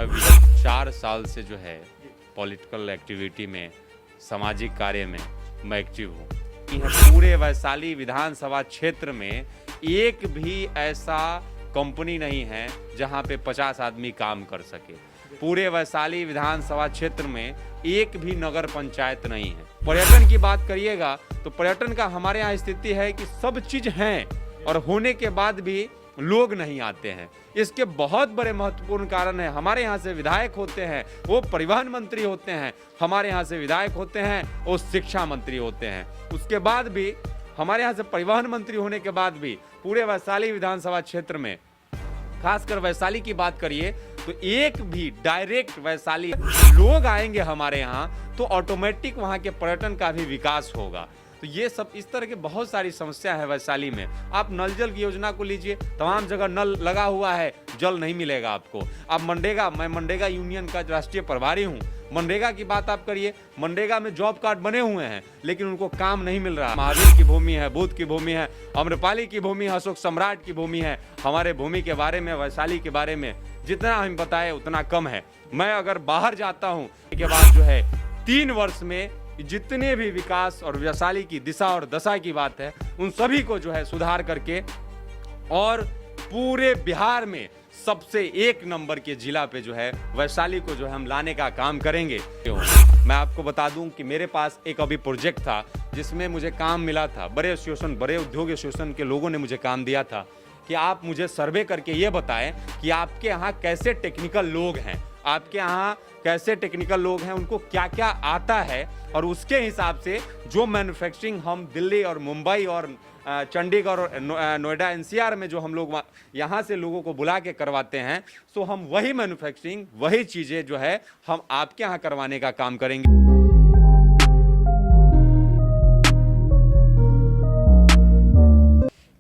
विगत 4 साल से जो है पॉलिटिकल एक्टिविटी में, सामाजिक कार्य में मैं एक्टिव हूँ। पूरे वैशाली विधानसभा क्षेत्र में एक भी ऐसा कंपनी नहीं है जहाँ पे 50 आदमी काम कर सके। पूरे वैशाली विधानसभा क्षेत्र में एक भी नगर पंचायत नहीं है। पर्यटन की बात करिएगा तो पर्यटन का हमारे यहाँ स्थिति है कि सब चीज है और होने के बाद भी लोग नहीं आते हैं। इसके बहुत बड़े महत्वपूर्ण कारण है, हमारे यहाँ से विधायक होते हैं वो परिवहन मंत्री होते हैं, हमारे यहाँ से विधायक होते हैं वो शिक्षा मंत्री होते हैं। उसके बाद भी हमारे यहाँ से परिवहन मंत्री होने के बाद भी पूरे वैशाली विधानसभा क्षेत्र में, खासकर वैशाली की बात करिए तो एक भी डायरेक्ट वैशाली लोग आएंगे हमारे यहाँ तो ऑटोमेटिक वहाँ के पर्यटन का भी विकास होगा। तो ये सब इस तरह के बहुत सारी समस्या है वैशाली में। आप नल जल की योजना को लीजिए, तमाम जगह नल लगा हुआ है, जल नहीं मिलेगा आपको। आप मनरेगा, मैं मनरेगा यूनियन का राष्ट्रीय प्रभारी हूँ। मनरेगा की बात आप करिए, मनरेगा में जॉब कार्ड बने हुए हैं लेकिन उनको काम नहीं मिल रहा। महावीर की भूमि है, बुद्ध की भूमि है, अम्रपाली की भूमि है, अशोक सम्राट की भूमि है। हमारे भूमि के बारे में, वैशाली के बारे में जितना हम बताए उतना कम है। मैं अगर बाहर जाता हूँ के बाद जो है 3 वर्ष में जितने भी विकास और वैशाली की दिशा और दशा की बात है उन सभी को जो है सुधार करके और पूरे बिहार में सबसे 1 नंबर के जिला पे जो है वैशाली को जो है हम लाने का काम करेंगे। मैं आपको बता दूं कि मेरे पास एक अभी प्रोजेक्ट था जिसमें मुझे काम मिला था। बड़े एसोसिएशन, बड़े उद्योग एसोसिएशन के लोगों ने मुझे काम दिया था कि आप मुझे सर्वे करके ये बताएं कि आपके यहाँ कैसे टेक्निकल लोग हैं, आपके यहाँ कैसे टेक्निकल लोग हैं, उनको क्या क्या आता है, और उसके हिसाब से जो मैन्युफैक्चरिंग हम दिल्ली और मुंबई और चंडीगढ़ और नोएडा एनसीआर में जो हम लोग यहाँ से लोगों को बुला के करवाते हैं, सो हम वही मैन्युफैक्चरिंग, वही चीज़ें जो है हम आपके यहाँ करवाने का काम करेंगे।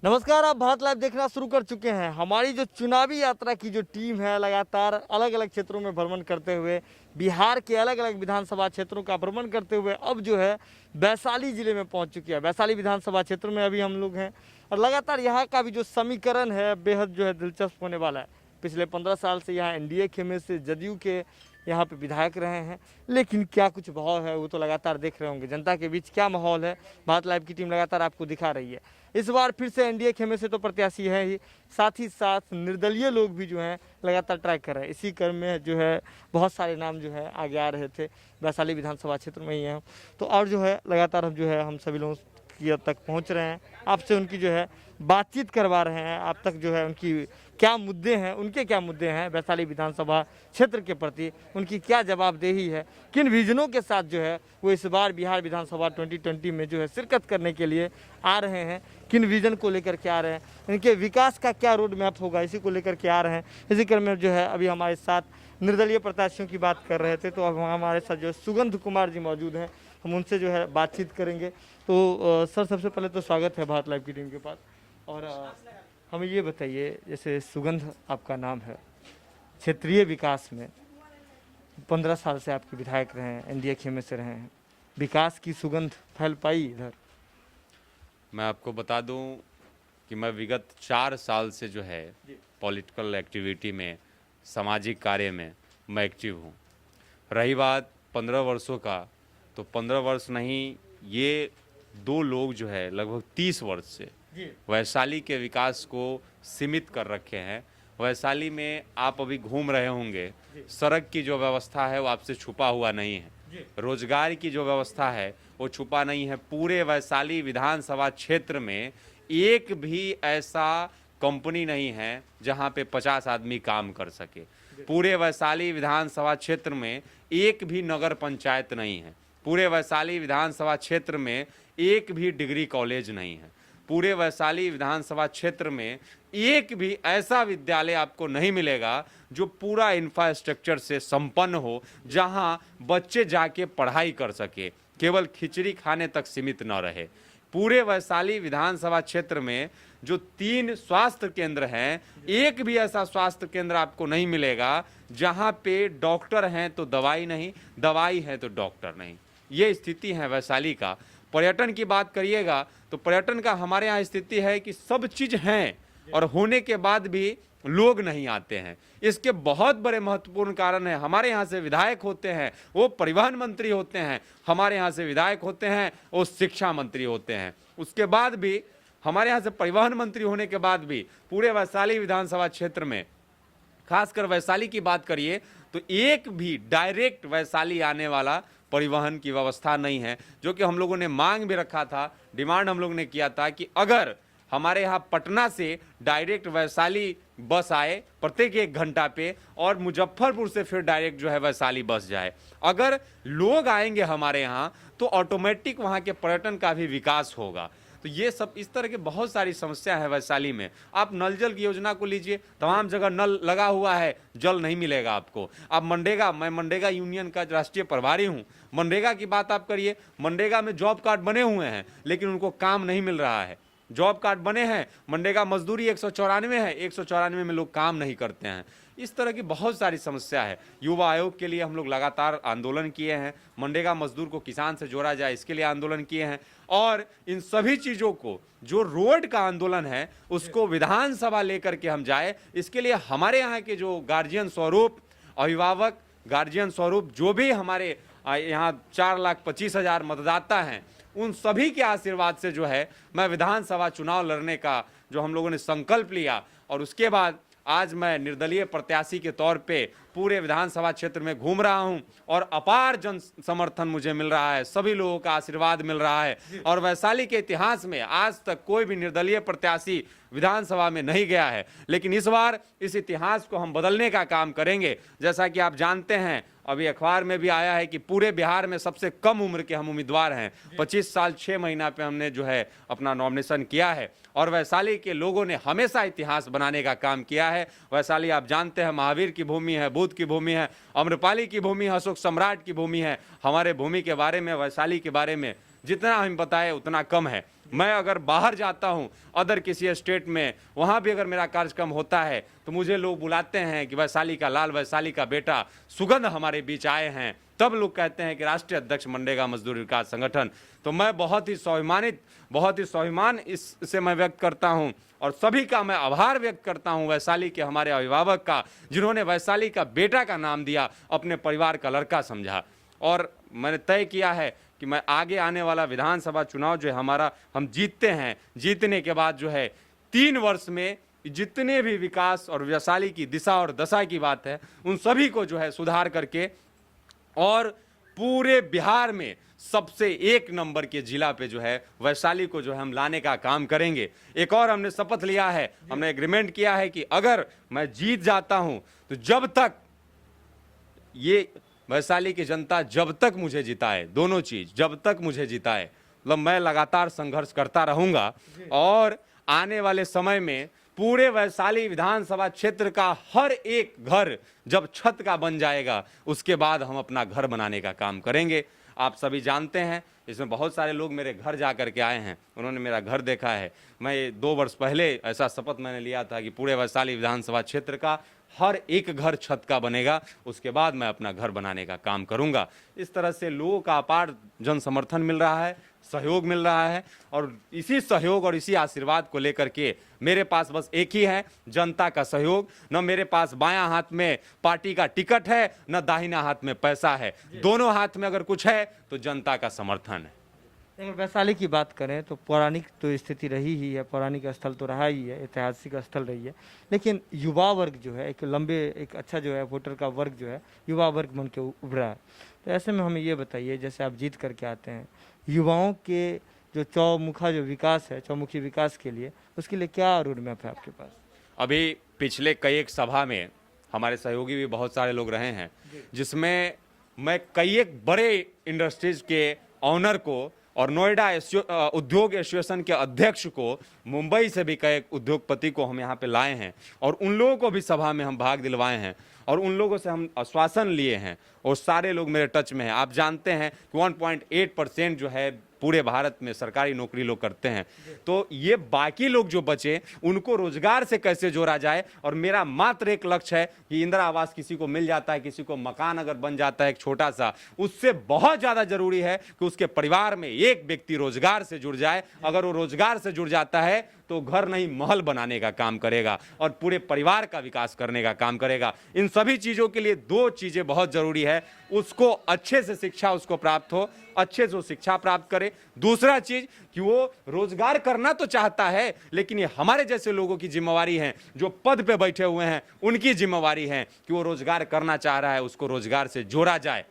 नमस्कार, आप भारत लाइव देखना शुरू कर चुके हैं। हमारी जो चुनावी यात्रा की जो टीम है लगातार अलग अलग क्षेत्रों में भ्रमण करते हुए, बिहार के अलग अलग विधानसभा क्षेत्रों का भ्रमण करते हुए अब जो है वैशाली जिले में पहुंच चुकी है। वैशाली विधानसभा क्षेत्र में अभी हम लोग हैं और लगातार यहाँ का भी जो समीकरण है बेहद जो है दिलचस्प होने वाला है। पिछले 15 साल से यहाँ एनडीए खेमे से जदयू के यहाँ पे विधायक रहे हैं, लेकिन क्या कुछ भाव है वो तो लगातार देख रहे होंगे। जनता के बीच क्या माहौल है, भारत लाइव की टीम लगातार आपको दिखा रही है। इस बार फिर से एनडीए खेमे से तो प्रत्याशी है ही, साथ ही साथ निर्दलीय लोग भी जो हैं लगातार ट्राई कर रहे हैं। इसी क्रम में जो है बहुत सारे नाम जो है आगे आ रहे थे। वैशाली विधानसभा क्षेत्र में ही हैं तो और जो है लगातार हम सभी लोगों की तक पहुँच रहे हैं, आपसे उनकी जो है बातचीत करवा रहे हैं। आप तक जो है उनकी क्या मुद्दे हैं, उनके क्या मुद्दे हैं वैशाली विधानसभा क्षेत्र के प्रति, उनकी क्या जवाबदेही है, किन विजनों के साथ जो है वो इस बार बिहार विधानसभा 2020 में जो है शिरकत करने के लिए आ रहे हैं, किन विजन को लेकर के आ रहे हैं, इनके विकास का क्या रोड मैप होगा, इसी को लेकर के आ रहे हैं। इसी क्रम में जो है अभी हमारे साथ निर्दलीय प्रत्याशियों की बात कर रहे थे तो अब हमारे साथ जो सुगंध कुमार जी मौजूद हैं, हम उनसे जो है बातचीत करेंगे। तो सर, सबसे पहले तो स्वागत है भारत लाइव की टीम के पास। और हमें ये बताइए, जैसे सुगंध आपका नाम है, क्षेत्रीय विकास में 15 साल से आपके विधायक रहे हैं, एनडीए खेमे से रहे हैं, विकास की सुगंध फैल पाई इधर? मैं आपको बता दूं कि मैं विगत 4 साल से जो है पॉलिटिकल एक्टिविटी में, सामाजिक कार्य में मैं एक्टिव हूँ। रही बात 15 वर्षों का, तो 15 वर्ष नहीं, ये 2 लोग जो है लगभग 30 वर्ष से वैशाली के विकास को सीमित कर रखे हैं। वैशाली में आप अभी घूम रहे होंगे, सड़क की जो व्यवस्था है वो आपसे छुपा हुआ नहीं है, रोजगार की जो व्यवस्था है वो छुपा नहीं है। पूरे वैशाली विधानसभा क्षेत्र में एक भी ऐसा कंपनी नहीं है जहां पे 50 आदमी काम कर सके। पूरे वैशाली विधानसभा क्षेत्र में एक भी नगर पंचायत नहीं है। पूरे वैशाली विधानसभा क्षेत्र में एक भी डिग्री कॉलेज नहीं है। पूरे वैशाली विधानसभा क्षेत्र में एक भी ऐसा विद्यालय आपको नहीं मिलेगा जो पूरा इंफ्रास्ट्रक्चर से संपन्न हो, जहां बच्चे जाके पढ़ाई कर सके, केवल खिचड़ी खाने तक सीमित न रहे। पूरे वैशाली विधानसभा क्षेत्र में जो 3 स्वास्थ्य केंद्र हैं, एक भी ऐसा स्वास्थ्य केंद्र आपको नहीं मिलेगा जहां पे डॉक्टर हैं तो दवाई नहीं, दवाई है तो डॉक्टर नहीं। ये स्थिति है वैशाली का। पर्यटन की बात करिएगा तो पर्यटन का हमारे यहाँ स्थिति है कि सब चीज है और होने के बाद भी लोग नहीं आते हैं। इसके बहुत बड़े महत्वपूर्ण कारण है, हमारे यहाँ से विधायक होते हैं वो परिवहन मंत्री होते हैं, हमारे यहाँ से विधायक होते हैं वो शिक्षा मंत्री होते हैं। उसके बाद भी हमारे यहाँ से परिवहन मंत्री होने के बाद भी पूरे वैशाली विधानसभा क्षेत्र में, खासकर वैशाली की बात करिए तो एक भी डायरेक्ट वैशाली आने वाला परिवहन की व्यवस्था नहीं है, जो कि हम लोगों ने मांग भी रखा था, डिमांड हम लोगों ने किया था कि अगर हमारे यहाँ पटना से डायरेक्ट वैशाली बस आए प्रत्येक 1 घंटा पे और मुजफ्फरपुर से फिर डायरेक्ट जो है वैशाली बस जाए। अगर लोग आएंगे हमारे यहाँ तो ऑटोमेटिक वहाँ के पर्यटन का भी विकास होगा। तो ये सब इस तरह की बहुत सारी समस्या है वैशाली में। आप नल जल की योजना को लीजिए, तमाम जगह नल लगा हुआ है, जल नहीं मिलेगा आपको। आप मनरेगा, मैं मनरेगा यूनियन का राष्ट्रीय प्रभारी हूँ, मनरेगा की बात आप करिए, मनरेगा में जॉब कार्ड बने हुए हैं लेकिन उनको काम नहीं मिल रहा है। जॉब कार्ड बने हैं, मनरेगा मजदूरी 194 है, 194 में लोग काम नहीं करते हैं। इस तरह की बहुत सारी समस्या है। युवा आयोग के लिए हम लोग लगातार आंदोलन किए हैं, मनरेगा मजदूर को किसान से जोड़ा जाए इसके लिए आंदोलन किए हैं, और इन सभी चीज़ों को, जो रोड का आंदोलन है उसको विधानसभा लेकर के हम जाए, इसके लिए हमारे यहाँ के जो गार्जियन स्वरूप, अभिभावक गार्जियन स्वरूप जो भी हमारे यहाँ 4,25,000 मतदाता हैं, उन सभी के आशीर्वाद से जो है मैं विधानसभा चुनाव लड़ने का जो हम लोगों ने संकल्प लिया, और उसके बाद आज मैं निर्दलीय प्रत्याशी के तौर पे पूरे विधानसभा क्षेत्र में घूम रहा हूं और अपार जन समर्थन मुझे मिल रहा है, सभी लोगों का आशीर्वाद मिल रहा है। और वैशाली के इतिहास में आज तक कोई भी निर्दलीय प्रत्याशी विधानसभा में नहीं गया है, लेकिन इस बार इस इतिहास को हम बदलने का काम करेंगे। जैसा कि आप जानते हैं, अभी अखबार में भी आया है कि पूरे बिहार में सबसे कम उम्र के हम उम्मीदवार हैं, 25 साल 6 महीना पे हमने जो है अपना नॉमिनेशन किया है, और वैशाली के लोगों ने हमेशा इतिहास बनाने का काम किया है। वैशाली आप जानते हैं महावीर की भूमि है, बुद्ध की भूमि है, अम्रपाली की भूमि है, अशोक सम्राट की भूमि है। हमारे भूमि के बारे में, वैशाली के बारे में जितना हम बताएं उतना कम है। मैं अगर बाहर जाता हूं अदर किसी स्टेट में, वहां भी अगर मेरा कार्यक्रम होता है तो मुझे लोग बुलाते हैं कि वैशाली का लाल, वैशाली का बेटा सुगंध हमारे बीच आए हैं, तब लोग कहते हैं कि राष्ट्रीय अध्यक्ष मनरेगा मजदूर विकास संगठन। तो मैं बहुत ही स्वाभिमान इससे मैं व्यक्त करता हूं, और सभी का मैं आभार व्यक्त करता हूं वैशाली के हमारे अभिभावक का, जिन्होंने वैशाली का बेटा का नाम दिया, अपने परिवार का लड़का समझा। और मैंने तय किया है कि मैं आगे आने वाला विधानसभा चुनाव जो है हमारा, हम जीतते हैं, जीतने के बाद जो है 3 वर्ष में जितने भी विकास और वैशाली की दिशा और दशा की बात है उन सभी को जो है सुधार करके, और पूरे बिहार में सबसे 1 नंबर के जिला पे जो है वैशाली को जो है हम लाने का काम करेंगे। एक और हमने शपथ लिया है, हमने एग्रीमेंट किया है कि अगर मैं जीत जाता हूं तो जब तक ये वैशाली की जनता जब तक मुझे जिताए, दोनों चीज, जब तक मुझे जिताए, मतलब मैं लगातार संघर्ष करता रहूंगा। और आने वाले समय में पूरे वैशाली विधानसभा क्षेत्र का हर एक घर जब छत का बन जाएगा, उसके बाद हम अपना घर बनाने का काम करेंगे। आप सभी जानते हैं, इसमें बहुत सारे लोग मेरे घर जा कर के आए हैं, उन्होंने मेरा घर देखा है। मैं 2 वर्ष पहले ऐसा शपथ मैंने लिया था कि पूरे वैशाली विधानसभा क्षेत्र का हर एक घर छत का बनेगा, उसके बाद मैं अपना घर बनाने का काम करूंगा। इस तरह से लोगों का अपार जन समर्थन मिल रहा है, सहयोग मिल रहा है, और इसी सहयोग और इसी आशीर्वाद को लेकर के मेरे पास बस एक ही है, जनता का सहयोग। न मेरे पास बायां हाथ में पार्टी का टिकट है, न दाहिना हाथ में पैसा है, दोनों हाथ में अगर कुछ है तो जनता का समर्थन है। अगर वैशाली की बात करें तो पौराणिक तो स्थिति रही ही है, पौराणिक स्थल तो रहा ही है, ऐतिहासिक स्थल रही है, लेकिन युवा वर्ग जो है, एक अच्छा जो है वोटर का वर्ग जो है युवा वर्ग बन के उभरा है। तो ऐसे में हमें ये बताइए, जैसे आप जीत करके आते हैं, युवाओं के जो चौमुखी विकास के लिए, उसके लिए क्या रोड मैप है आपके पास? अभी पिछले कई एक सभा में हमारे सहयोगी भी बहुत सारे लोग रहे हैं, जिसमें मैं कई एक बड़े इंडस्ट्रीज के ऑनर को और नोएडा उद्योग एसोसिएशन के अध्यक्ष को, मुंबई से भी कई उद्योगपति को हम यहाँ पे लाए हैं, और उन लोगों को भी सभा में हम भाग दिलवाए हैं, और उन लोगों से हम आश्वासन लिए हैं, और सारे लोग मेरे टच में हैं। आप जानते हैं कि 1.8% जो है पूरे भारत में सरकारी नौकरी लोग करते हैं। तो ये बाकी लोग जो बचे उनको रोजगार से कैसे जोड़ा जाए, और मेरा मात्र एक लक्ष्य है कि इंदिरा आवास किसी को मिल जाता है, किसी को मकान अगर बन जाता है एक छोटा सा, उससे बहुत ज्यादा जरूरी है कि उसके परिवार में एक व्यक्ति रोजगार से जुड़ जाए। अगर वो रोजगार से जुड़ जाता है तो घर नहीं महल बनाने का काम करेगा और पूरे परिवार का विकास करने का काम करेगा। इन सभी चीजों के लिए दो चीजें बहुत जरूरी है, उसको अच्छे से शिक्षा उसको प्राप्त हो, अच्छे से शिक्षा प्राप्त करे। दूसरा चीज कि वो रोजगार करना तो चाहता है, लेकिन ये हमारे जैसे लोगों की जिम्मेवारी है, जो पद पे बैठे हुए हैं उनकी जिम्मेवारी है कि वो रोजगार करना चाह रहा है, उसको रोजगार से जोड़ा जाए।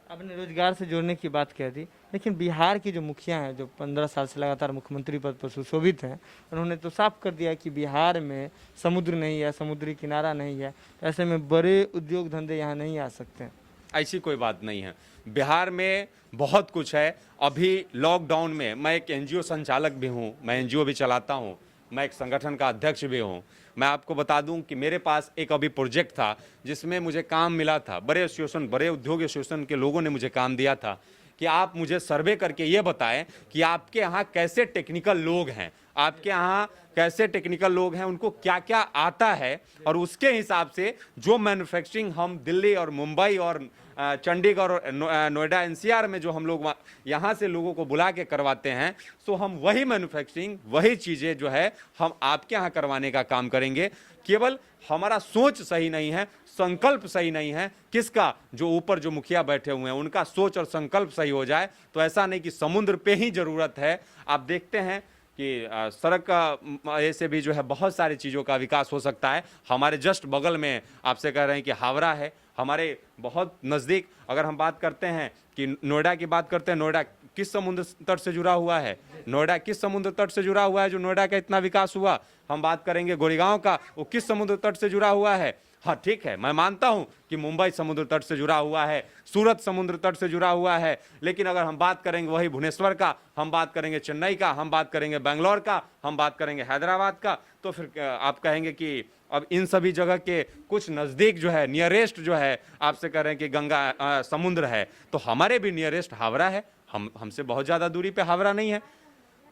आपने रोजगार से जोड़ने की बात कह दी, लेकिन बिहार की जो मुखिया हैं, जो 15 साल से लगातार मुख्यमंत्री पद पर सुशोभित हैं, उन्होंने तो साफ कर दिया कि बिहार में समुद्र नहीं है, समुद्री किनारा नहीं है, तो ऐसे में बड़े उद्योग धंधे यहाँ नहीं आ सकते हैं। ऐसी कोई बात नहीं है, बिहार में बहुत कुछ है। अभी लॉकडाउन में मैं एक एनजीओ संचालक भी हूँ, मैं एनजीओ भी चलाता हूँ, मैं एक संगठन का अध्यक्ष भी हूँ। मैं आपको बता दूं कि मेरे पास एक अभी प्रोजेक्ट था जिसमें मुझे काम मिला था, बड़े एसोसिएशन, बड़े उद्योग एसोसिएशन के लोगों ने मुझे काम दिया था कि आप मुझे सर्वे करके ये बताएं कि आपके यहाँ कैसे टेक्निकल लोग हैं, आपके यहाँ कैसे टेक्निकल लोग हैं, उनको क्या क्या आता है, और उसके हिसाब से जो मैन्युफैक्चरिंग हम दिल्ली और मुंबई और चंडीगढ़ और नोएडा एनसीआर में जो हम लोग यहाँ से लोगों को बुला के करवाते हैं, सो हम वही मैन्युफैक्चरिंग, वही चीज़ें जो है हम आपके यहाँ करवाने का काम करेंगे। केवल हमारा सोच सही नहीं है, संकल्प सही नहीं है, किसका, जो ऊपर जो मुखिया बैठे हुए हैं उनका सोच और संकल्प सही हो जाए तो ऐसा नहीं कि समुद्र पे ही ज़रूरत है। आप देखते हैं कि सड़क का ऐसे भी जो है बहुत सारी चीज़ों का विकास हो सकता है। हमारे जस्ट बगल में आपसे कह रहे हैं कि हावड़ा है, हमारे बहुत नज़दीक। अगर हम बात करते हैं कि नोएडा की बात करते हैं, नोएडा किस समुद्र तट से जुड़ा हुआ है, नोएडा किस समुद्र तट से जुड़ा हुआ है जो नोएडा का इतना विकास हुआ। हम बात करेंगे गोरेगांव का, वो किस समुद्र तट से जुड़ा हुआ है। हाँ ठीक है, मैं मानता हूं कि मुंबई समुद्र तट से जुड़ा हुआ है, सूरत समुद्र तट से जुड़ा हुआ है, लेकिन अगर हम बात करेंगे वही भुवनेश्वर का, हम बात करेंगे चेन्नई का, हम बात करेंगे बेंगलोर का, हम बात करेंगे हैदराबाद का, तो फिर आप कहेंगे कि अब इन सभी जगह के कुछ नज़दीक जो है, नियरेस्ट जो है, आपसे कह रहे हैं कि गंगा समुद्र है, तो हमारे भी नियरेस्ट हावड़ा है, हमसे बहुत ज़्यादा दूरी पे हावड़ा नहीं है।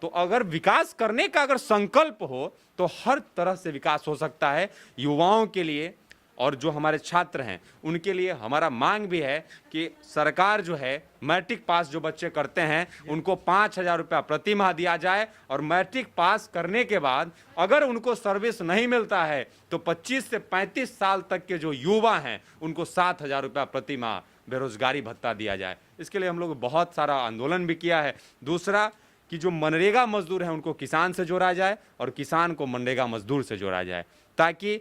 तो अगर विकास करने का अगर संकल्प हो तो हर तरह से विकास हो सकता है। युवाओं के लिए और जो हमारे छात्र हैं उनके लिए हमारा मांग भी है कि सरकार जो है मैट्रिक पास जो बच्चे करते हैं उनको 5,000 रुपया प्रति माह दिया जाए, और मैट्रिक पास करने के बाद अगर उनको सर्विस नहीं मिलता है तो 25 से 35 साल तक के जो युवा हैं उनको 7,000 रुपया प्रति माह बेरोजगारी भत्ता दिया जाए। इसके लिए हम लोग बहुत सारा आंदोलन भी किया है। दूसरा कि जो मनरेगा मजदूर हैं उनको किसान से जोड़ा जाए और किसान को मनरेगा मजदूर से जोड़ा जाए, ताकि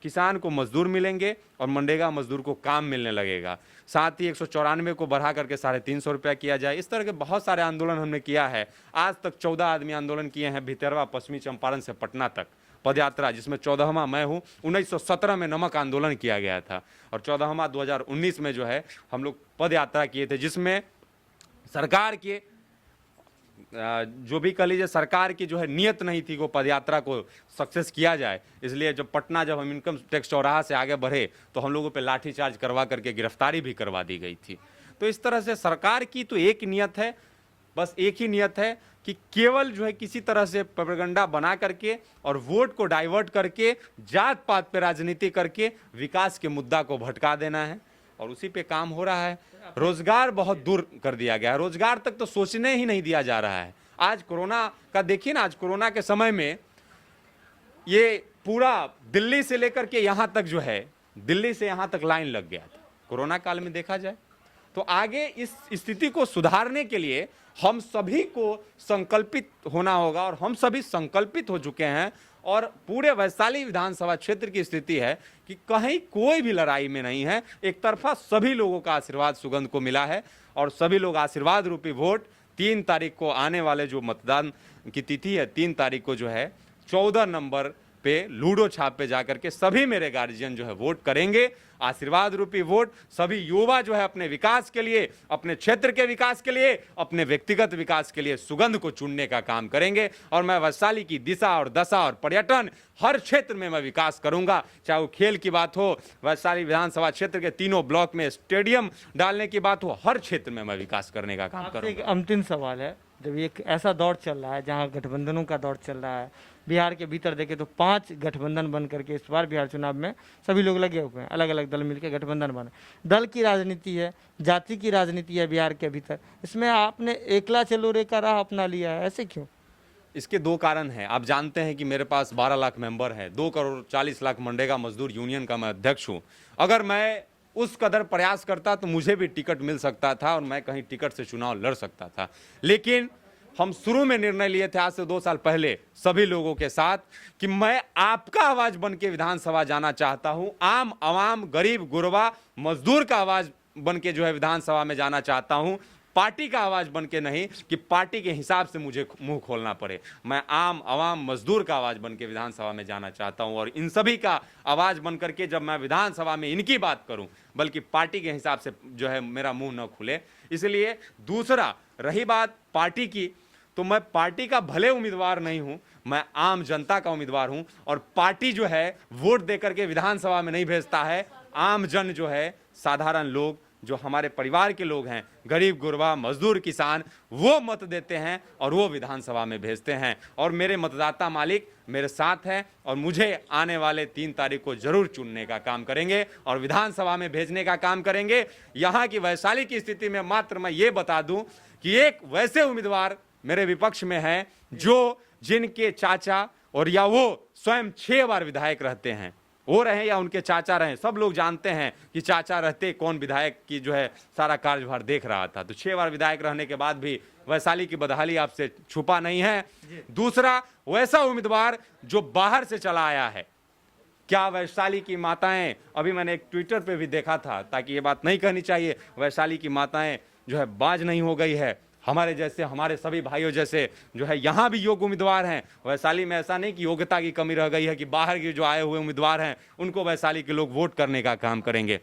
किसान को मजदूर मिलेंगे और मनरेगा मजदूर को काम मिलने लगेगा। साथ ही 194 को बढ़ा करके 350 रुपया किया जाए। इस तरह के बहुत सारे आंदोलन हमने किया है। आज तक 14 आदमी आंदोलन किए हैं, भितरवा पश्चिमी चंपारण से पटना तक पदयात्रा, जिसमें 14वां मैं हूँ। 1917 में नमक आंदोलन किया गया था और 14वां 2019 में जो है हम लोग पदयात्रा किए थे, जिसमें सरकार के जो भी कह लीजिए सरकार की जो है नियत नहीं थी वो पदयात्रा को सक्सेस किया जाए। इसलिए जब हम इनकम टैक्स चौराहा से आगे बढ़े तो हम लोगों पे लाठीचार्ज करवा करके गिरफ्तारी भी करवा दी गई थी। तो इस तरह से सरकार की तो एक नियत है, बस एक ही नियत है कि केवल जो है किसी तरह से प्रोपेगेंडा बना करके और वोट को डाइवर्ट करके जात पात पे राजनीति करके विकास के मुद्दा को भटका देना है, और उसी पे काम हो रहा है। रोजगार बहुत दूर कर दिया गया है, रोजगार तक तो सोचने ही नहीं दिया जा रहा है। आज कोरोना का देखिए ना, आज कोरोना के समय में ये पूरा दिल्ली से लेकर के यहाँ तक जो है, दिल्ली से यहाँ तक लाइन लग गया था कोरोना काल में देखा जाए। तो आगे इस स्थिति को सुधारने के लिए हम सभी को संकल्पित होना होगा, और हम सभी संकल्पित हो चुके हैं। और पूरे वैशाली विधानसभा क्षेत्र की स्थिति है कि कहीं कोई भी लड़ाई में नहीं है, एक तरफा सभी लोगों का आशीर्वाद सुगंध को मिला है, और सभी लोग आशीर्वाद रूपी वोट 3 तारीख को आने वाले जो मतदान की तिथि है, 3 तारीख को जो है 14 नंबर पे लूडो छाप पे जाकर के सभी मेरे गार्जियन जो है वोट करेंगे। आशीर्वाद रूपी वोट सभी युवा जो है अपने विकास के लिए, अपने क्षेत्र के विकास के लिए, अपने व्यक्तिगत विकास के लिए सुगंध को चुनने का काम करेंगे। और मैं वैशाली की दिशा और दशा और पर्यटन हर क्षेत्र में मैं विकास करूंगा। चाहे वो खेल की बात हो, वैशाली विधानसभा क्षेत्र के तीनों ब्लॉक में स्टेडियम डालने की बात हो, हर क्षेत्र में मैं विकास करने का काम आपसे एक करूंगा। अंतिम सवाल है, जब एक ऐसा दौर चल रहा है जहां गठबंधनों का दौर चल रहा है, बिहार के भीतर देखें तो 5 गठबंधन बन करके इस बार बिहार चुनाव में सभी लोग लगे हुए हैं, अलग अलग दल मिलकर गठबंधन बने। दल की राजनीति है, जाति की राजनीति है बिहार के भीतर, इसमें आपने एकला चलो रे का राह अपना लिया है, ऐसे क्यों? इसके 2 कारण हैं। आप जानते हैं कि मेरे पास 12 लाख मेंबर हैं, 2 करोड़ 40 लाख मनरेगा मजदूर यूनियन का मैं अध्यक्ष हूं। अगर मैं उस कदर प्रयास करता तो मुझे भी टिकट मिल सकता था और मैं कहीं टिकट से चुनाव लड़ सकता था। लेकिन हम शुरू में निर्णय लिए थे आज से 2 साल पहले सभी लोगों के साथ कि मैं आपका आवाज बन के विधानसभा जाना चाहता हूं, आम आवाम गरीब गुरबा मजदूर का आवाज बन के जो है विधानसभा में जाना चाहता हूं, पार्टी का आवाज बन के नहीं कि पार्टी के हिसाब से मुझे मुंह खोलना पड़े। मैं आम आवाम मजदूर का आवाज बन के विधानसभा में जाना चाहता हूं और इन सभी का आवाज बन करके जब मैं विधानसभा में इनकी बात करूं, बल्कि पार्टी के हिसाब से जो है मेरा मुंह न खुले। इसलिए दूसरा, रही बात पार्टी की, तो मैं पार्टी का भले उम्मीदवार नहीं हूं, मैं आम जनता का उम्मीदवार हूं। और पार्टी जो है वोट देकर के विधानसभा में नहीं भेजता है, आम जन जो है, साधारण लोग जो हमारे परिवार के लोग हैं, गरीब गुरबा मजदूर किसान, वो मत देते हैं और वो विधानसभा में भेजते हैं। और मेरे मतदाता मालिक मेरे साथ हैं और मुझे आने वाले 3 तारीख को जरूर चुनने का काम करेंगे और विधानसभा में भेजने का काम करेंगे। यहाँ की वैशाली की स्थिति में मात्र मैं ये बता दूं कि एक वैसे उम्मीदवार मेरे विपक्ष में हैं जो जिनके चाचा और या वो स्वयं 6 बार विधायक रहते हैं, वो रहे या उनके चाचा रहे, सब लोग जानते हैं कि चाचा रहते कौन विधायक की जो है सारा कार्यभार देख रहा था। तो 6 बार विधायक रहने के बाद भी वैशाली की बदहाली आपसे छुपा नहीं है। दूसरा, वैसा उम्मीदवार जो बाहर से चला आया है। क्या वैशाली की माताएं, अभी मैंने एक ट्विटर पे भी देखा था, ताकि ये बात नहीं कहनी चाहिए, वैशाली की माताएं जो है बाज नहीं हो गई है। हमारे जैसे, हमारे सभी भाइयों जैसे जो है यहाँ भी योग्य उम्मीदवार हैं। वैशाली में ऐसा नहीं कि योग्यता की कमी रह गई है कि बाहर के जो आए हुए उम्मीदवार हैं उनको वैशाली के लोग वोट करने का काम करेंगे।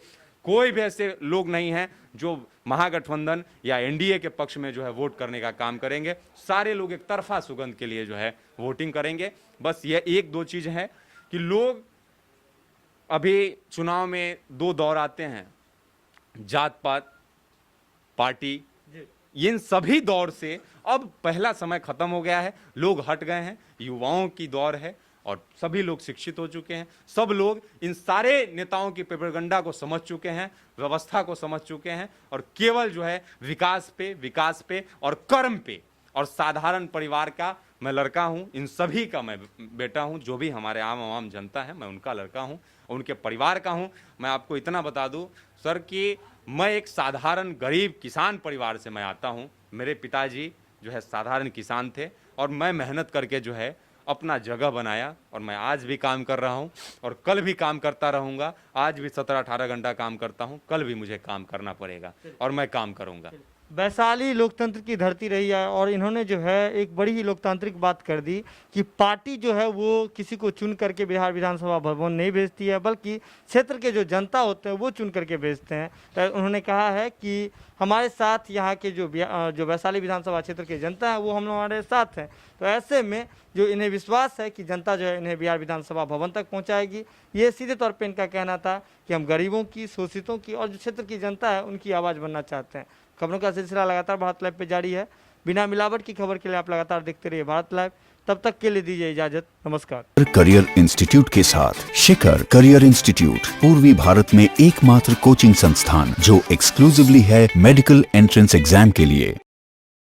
कोई भी ऐसे लोग नहीं हैं जो महागठबंधन या एनडीए के पक्ष में जो है वोट करने का काम करेंगे। सारे लोग एक तरफा सुगंध के लिए जो है वोटिंग करेंगे। बस ये 1-2 चीज़ है कि लोग अभी चुनाव में 2 दौर आते हैं, जात पात, पार्टी, इन सभी दौर से अब पहला समय खत्म हो गया है। लोग हट गए हैं, युवाओं की दौर है और सभी लोग शिक्षित हो चुके हैं। सब लोग इन सारे नेताओं की प्रोपेगेंडा को समझ चुके हैं, व्यवस्था को समझ चुके हैं और केवल जो है विकास पे और कर्म पे और साधारण परिवार का मैं लड़का हूं, इन सभी का मैं बेटा हूं। जो भी हमारे आम जनता है मैं उनका लड़का हूं, उनके परिवार का हूं। मैं आपको इतना बता दूं सर कि मैं एक साधारण गरीब किसान परिवार से मैं आता हूं। मेरे पिताजी जो है साधारण किसान थे और मैं मेहनत करके जो है अपना जगह बनाया और मैं आज भी काम कर रहा हूं और कल भी काम करता रहूंगा। आज भी 17-18 घंटा काम करता हूं, कल भी मुझे काम करना पड़ेगा और मैं काम करूंगा। वैशाली लोकतंत्र की धरती रही है और इन्होंने जो है एक बड़ी ही लोकतांत्रिक बात कर दी कि पार्टी जो है वो किसी को चुन करके बिहार विधानसभा भवन नहीं भेजती है, बल्कि क्षेत्र के जो जनता होते हैं वो चुन करके भेजते हैं। तो उन्होंने कहा है कि हमारे साथ यहाँ के जो वैशाली विधानसभा क्षेत्र के जनता है वो हम हमारे साथ हैं। तो ऐसे में जो इन्हें विश्वास है कि जनता जो है इन्हें बिहार विधानसभा भवन तक पहुँचाएगी। ये सीधे तौर पर इनका कहना था कि हम गरीबों की, शोषितों की और जो क्षेत्र की जनता है उनकी आवाज़ बनना चाहते हैं। खबरों का सिलसिला लगातार भारत लाइव पे जारी है। बिना मिलावट की खबर के लिए आप लगातार देखते रहिए भारत लाइव। तब तक के लिए दीजिए इजाजत, नमस्कार। करियर इंस्टीट्यूट के साथ शिखर करियर इंस्टीट्यूट पूर्वी भारत में एकमात्र कोचिंग संस्थान जो एक्सक्लूसिवली है मेडिकल एंट्रेंस एग्जाम के लिए।